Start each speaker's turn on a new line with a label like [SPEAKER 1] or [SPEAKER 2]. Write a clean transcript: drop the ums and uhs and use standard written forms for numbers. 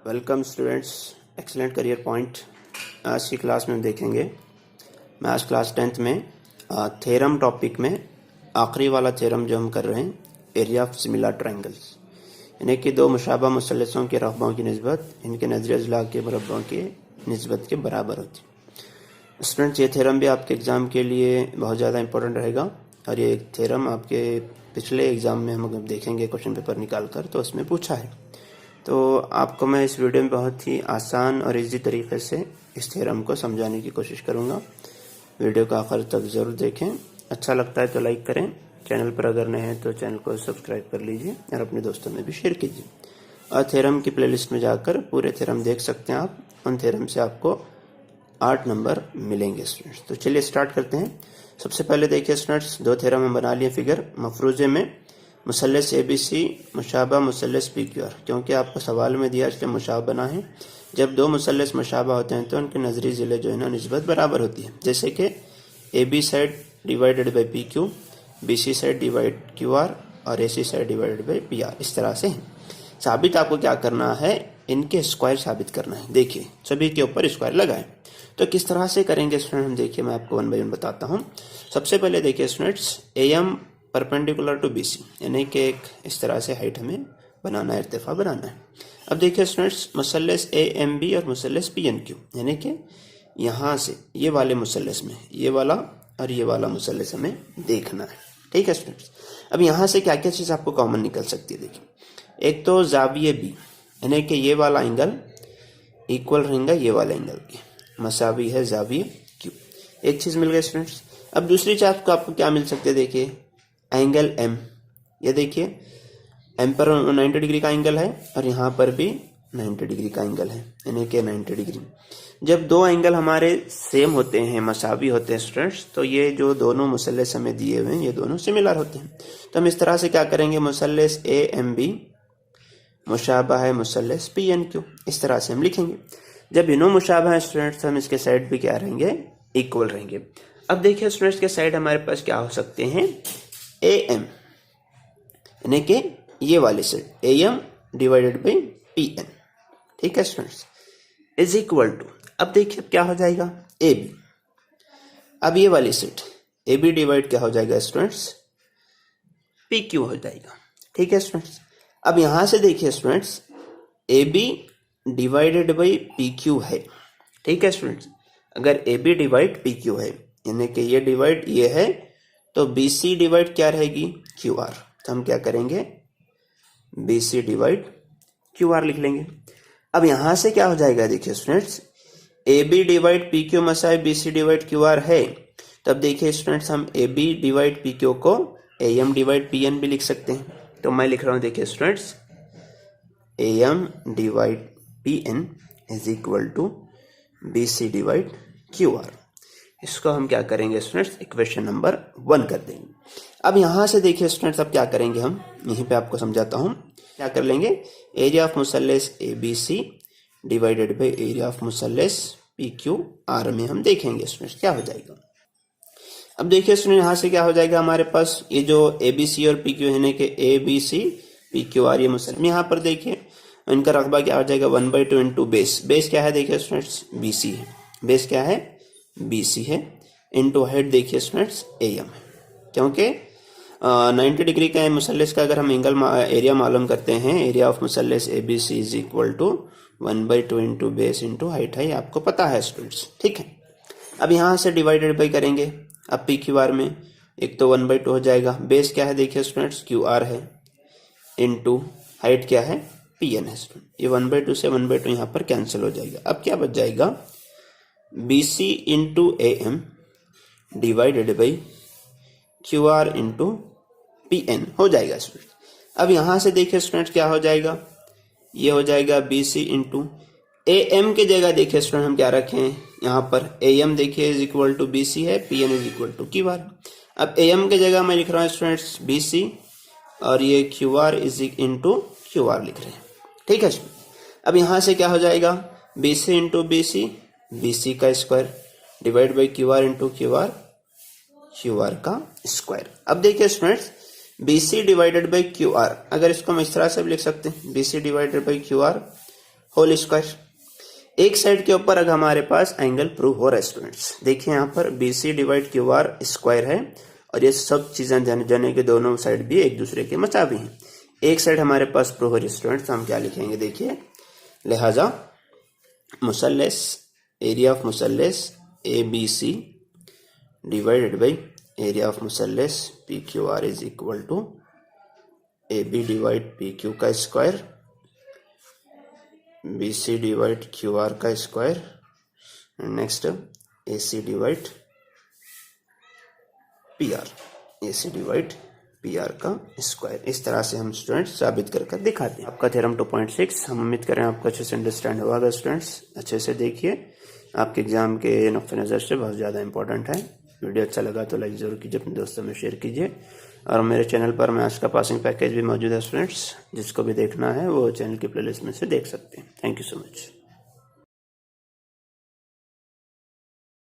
[SPEAKER 1] Welcome students, excellent career point. आज की class में हम देखेंगे मैथ्स क्लास 10th में थ्योरम टॉपिक में आखिरी वाला थ्योरम जो हम कर रहे हैं, एरिया ऑफ सिमिलर ट्रायंगल्स, यानी कि दो मुशाबा मुसल्लसों के रकबों की निस्बत इनके नजरिया अजला के मुरब्बों की निस्बत के बराबर होती है। स्टूडेंट्स, ये थ्योरम भी आपके एग्ज़ाम के लिए बहुत ज़्यादा इंपॉर्टेंट रहेगा और ये थ्योरम आपके पिछले एग्ज़ाम में हम देखेंगे क्वेश्चन पेपर निकाल कर, तो उसमें पूछा है। तो आपको मैं इस वीडियो में बहुत ही आसान और इजी तरीके से इस थ्योरम को समझाने की कोशिश करूंगा। वीडियो को आखिर तक ज़रूर देखें। अच्छा लगता है तो लाइक करें, चैनल पर अगर नए हैं तो चैनल को सब्सक्राइब कर लीजिए और अपने दोस्तों में भी शेयर कीजिए। और थ्योरम की प्लेलिस्ट में जाकर पूरे थ्योरम देख सकते हैं आप। उन थ्योरम से आपको 8 नंबर मिलेंगे स्टूडेंट्स। तो चलिए स्टार्ट करते हैं। सबसे पहले देखिए स्टूडेंट्स, दो थ्योरम हम बना लिए फिगर मफरूजे में। मुसल्लस ABC मुशाबा मुसल्लस PQR, क्योंकि आपको सवाल में दिया इसलिए मुशाबा बना है। जब दो मुसल्लस मुशाबा होते हैं तो उनके नजरी ज़िले जो है ना निस्बत बराबर होती है। जैसे कि AB side divided by PQ, BC side divide QR और AC side divided by PR, इस तरह से है। साबित आपको क्या करना है, इनके स्क्वायर साबित करना है। देखिए सभी के ऊपर स्क्वायर लगाएं। तो किस तरह से करेंगे स्टूडेंट, हम देखिए मैं आपको 1 बाई 1 बताता हूँ। सबसे पहले देखिए students, AM perpendicular to BC, यानी कि एक इस तरह से हाइट हमें बनाना है, इर्तिफा बनाना है। अब देखिए स्टूडेंट्स, मुसल्लस AMB और मुसल्लस PNQ, यानी कि यहाँ से ये वाले मुसल्लस में ये वाला और ये वाला मुसल्लस हमें देखना है। ठीक है स्टूडेंट्स, अब यहाँ से क्या क्या चीज़ आपको कॉमन निकल सकती है। देखिए एक तो जाविये B, यानी कि ये वाला एंगल इक्वल रहेगा ये वाला एंगल के, मसावी है जाविये Q। एक चीज़ मिल गई स्टूडेंट्स। अब दूसरी चीज़ आपको क्या मिल सकती है, देखिए एंगल M। ये देखिए M पर 90 डिग्री का एंगल है और यहाँ पर भी 90 डिग्री का एंगल है, यानी कि 90 डिग्री। जब दो एंगल हमारे सेम होते हैं, मसावी होते हैं स्टूडेंट्स, तो ये जो दोनों मुसल्लस हमें दिए हुए हैं ये दोनों सिमिलर होते हैं। तो हम इस तरह से क्या करेंगे, मुसल्लस AMB मुशाबा है मुसल्लस PNQ, इस तरह से हम लिखेंगे। जब इन्हों मुशाबा है स्टूडेंट्स, हम इसके साइड भी क्या रहेंगे, इक्वल रहेंगे। अब देखिए स्टूडेंट्स के साइड हमारे पास क्या हो सकते हैं, AM, यानी कि ये वाले side AM divided by PN। ठीक है स्टूडेंट्स, इज इक्वल टू, अब देखिए क्या हो जाएगा, AB। अब ये वाली साइड AB डिवाइड क्या हो जाएगा स्टूडेंट्स, PQ हो जाएगा। ठीक है स्टूडेंट्स, अब यहां से देखिए students, AB divided by PQ है। ठीक है स्टूडेंट्स, अगर AB डिवाइड PQ है, यानी कि ये डिवाइड ये है, तो BC डिवाइड क्या रहेगी, QR। तो हम क्या करेंगे, BC डिवाइड QR लिख लेंगे। अब यहां से क्या हो जाएगा, देखिए स्टूडेंट्स, AB डिवाइड PQ मसाई BC डिवाइड QR है। तब देखिए स्टूडेंट्स, हम AB डिवाइड PQ को AM डिवाइड PN भी लिख सकते हैं। तो मैं लिख रहा हूं, देखिए students, AM divide PN is equal to BC divide QR। इसको हम क्या करेंगे स्टूडेंट्स, इक्वेशन नंबर 1 कर देंगे। अब यहां से देखिए स्टूडेंट्स, अब क्या करेंगे, हम यहीं पे आपको समझाता हूं क्या कर लेंगे। एरिया ऑफ मुसल्लस ABC divided by area of मुसल्लस PQR में हम देखेंगे स्टूडेंट्स क्या हो जाएगा। अब देखिए स्टूडेंट, यहां से क्या हो जाएगा, हमारे पास ये जो ABC और PQ है, यानी कि ABC PQR ये मुसल्लस, यहाँ पर देखिए इनका रकबा क्या हो जाएगा, 1/2 इंटू बेस। बेस क्या है, देखिए स्टूडेंट्स BC है, बेस क्या है BC है, इंटू हाइट देखिए स्टूडेंट्स AM है। क्योंकि 90 डिग्री का मुसल्लस का अगर हम एंगल एरिया मालूम करते हैं, एरिया ऑफ मुसल्लस ABC is equal to 1/2 into base into height है, आपको पता है स्टूडेंट्स। ठीक है, अब यहाँ से डिवाइडेड बाई करेंगे। अब PQR में एक तो 1/2 हो जाएगा, बेस क्या है देखिए स्टूडेंट्स QR है, इंटू हाइट क्या है PN है स्टूडेंट। ये 1/2 से 1/2 यहाँ पर कैंसिल हो जाएगा। अब क्या बच जाएगा, BC into AM divided by QR into PN हो जाएगा स्टूडेंट। अब यहां से देखिए स्टूडेंट क्या हो जाएगा, ये हो जाएगा BC इंटू AM के जगह देखिए स्टूडेंट हम क्या रखें, यहाँ पर AM देखिए इज इक्वल टू BC है, PN is equal to QR। अब AM के जगह मैं लिख रहा हूँ स्टूडेंट्स BC और ये QR इज इंटू QR लिख रहे हैं। ठीक है स्टूडेंट, अब यहां से क्या हो जाएगा, BC इंटू BC, BC का square divide by QR into QR, QR का स्क्वायर। अब देखिए students, BC divided by QR, अगर इसको हम इस तरह से भी लिख सकते हैं, BC divided by QR whole square. एक साइड के ऊपर अगर हमारे पास एंगल प्रूव हो रहा है स्टूडेंट्स, देखिए यहाँ पर BC डिवाइड QR स्क्वायर है और ये सब चीजें जाने के दोनों साइड भी एक दूसरे के मचावी हैं। एक साइड हमारे पास प्रूव हो रही है स्टूडेंट्स, तो हम क्या लिखेंगे देखिए, लिहाजा मुसल्लस, एरिया ऑफ मुसल्लस ABC divided by area of मुसल्लस PQR is equal to AB divide PQ का स्क्वायर BC डिवाइड QR का square, next AC divide PR, AC divide PR का स्क्वायर। इस तरह से हम स्टूडेंट्स साबित कर दिखाते हैं। आपका थ्योरम 2.6 हम उम्मीद करें आपको अच्छे से अंडरस्टैंड होगा स्टूडेंट्स। अच्छे से देखिए, आपके एग्जाम के नुक्ते नज़र से बहुत ज़्यादा इंपॉर्टेंट है। वीडियो अच्छा लगा तो लाइक ज़रूर कीजिए, अपने दोस्तों में शेयर कीजिए और मेरे चैनल पर मैथ्स का पासिंग पैकेज भी मौजूद है स्टूडेंट्स, जिसको भी देखना है वो चैनल की प्लेलिस्ट में से देख सकते हैं। Thank you so much.